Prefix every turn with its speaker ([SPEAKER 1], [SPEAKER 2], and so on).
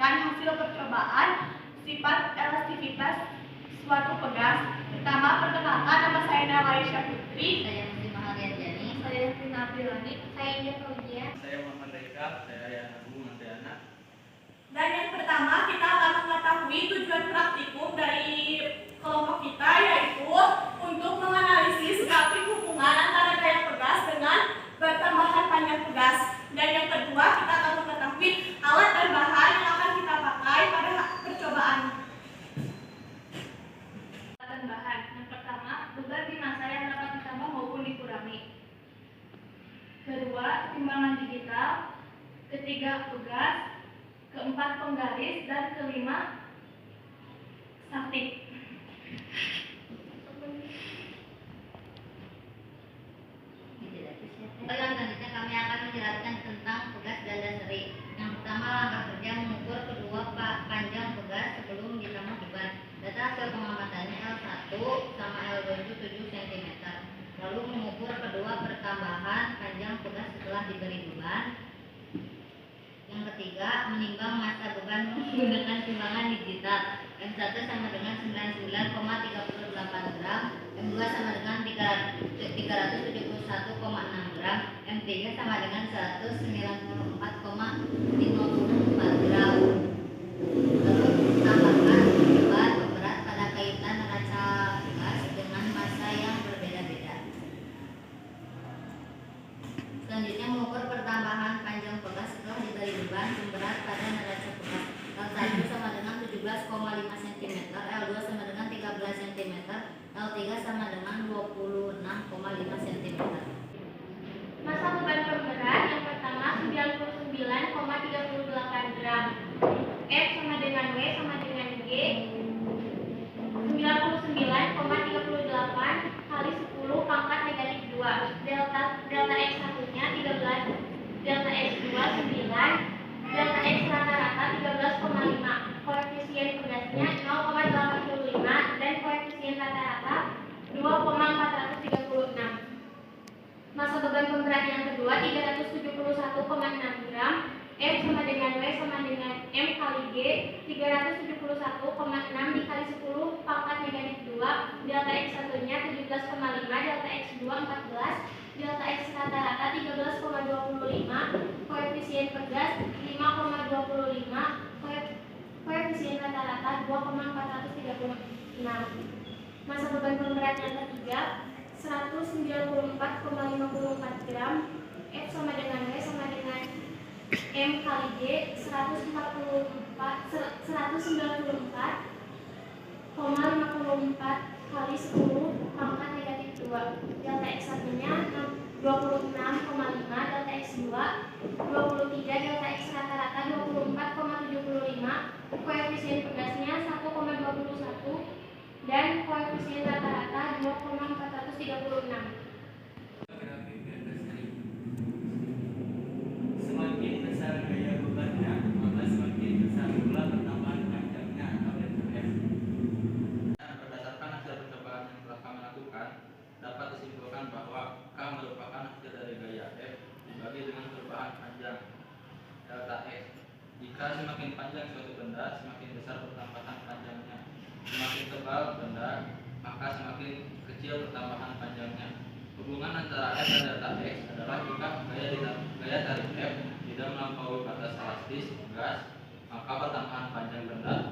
[SPEAKER 1] menjelaskan hasil percobaan sifat elastisitas suatu pegas. Pertama, perkenalkan, nama saya Nawaisyah Putri.
[SPEAKER 2] Saya Muslimah Haryani.
[SPEAKER 1] Saya Tina Abdilani. Saya Indah Fauzia.
[SPEAKER 3] Saya Muhammad Reka. Saya Yanabu Mandana.
[SPEAKER 1] Dan yang pertama, kita akan mengetahui tujuan praktikum dari kelompok kita, yaitu untuk menganalisis grafik hubungan antara gaya pegas dengan pertambahan panjang pegas. Dan yang kedua, kita akan mengetahui alat dan bahan yang akan kita pakai pada percobaan. Alat dan bahan. Yang pertama, beban bimasa yang dapat ditambah maupun dikurangi. Kedua, timbangan digital. Ketiga, pegas. Keempat, penggaris. Dan kelima, statik.
[SPEAKER 2] Selanjutnya kami akan menjelaskan tentang pegas ganda seri. Yang pertama, langkah kerja mengukur kedua panjang pegas sebelum ditambah beban. Data hasil pengamatannya L1 sama L2 itu 7 cm. Lalu mengukur kedua pertambahan panjang pegas setelah diberi beban. Yang ketiga, menimbang massa beban menggunakan timbangan digital. M1 sama dengan 99,38 gram, M2 sama dengan 371,6 gram, M3 sama dengan 194,54 gram. Lalu tambahkan beban berat pada kaitan neraca gas dengan massa yang berbeda-beda. Selanjutnya, mengukur pertambahan panjang pegas setelah diberi beban pemberat pada neraca pegas. L1 sama dengan 17,5 cm, L2 sama dengan 13 cm, L3 sama dengan 26,5 cm.
[SPEAKER 1] Massa beban pemberat yang pertama 99,38 gram. F sama dengan W sama dengan G. 99,38 kali 10 pangkat negatif 2. Delta X1 nya 13, delta X2 9, delta X rata-rata 13,5. Koefisien pegasnya 0,85 dan koefisien rata-rata 2,436. Massa beban pemberat yang kedua 371,6 gram. F sama dengan W sama dengan M kali G. 371,6 dikali 10 pangkat negatif 2. Delta X1 nya 17,5, delta X2 14, delta X rata-rata 13,25. Koefisien pegas 5,25, koefisien rata-rata 2,436. Massa beban pemberat yang ketiga 194,54 gram. F sama dengan W sama dengan M kali G. 194,54 kali 10 pangkat negatif 2. Delta X1 nya 26,5, delta X2 23, delta X rata-rata 24,75. Koefisien pegasnya 1,21 dan koefisien rata-rata 2,436.
[SPEAKER 3] Semakin besar gaya bebannya, maka semakin besar pula pertambahan panjangnya atau DPF. Berdasarkan hasil percobaan yang telah kami lakukan, dapat disimpulkan bahwa K merupakan hasil dari gaya F dibagi dengan perubahan panjang delta X. Jika semakin panjang suatu benda, semakin besar pertambahan panjangnya. Semakin tebal benda, maka semakin kecil pertambahan panjangnya. Hubungan antara F dan delta X adalah jika gaya tarik F tidak melampaui batas elastis gas, maka pertambahan panjang benda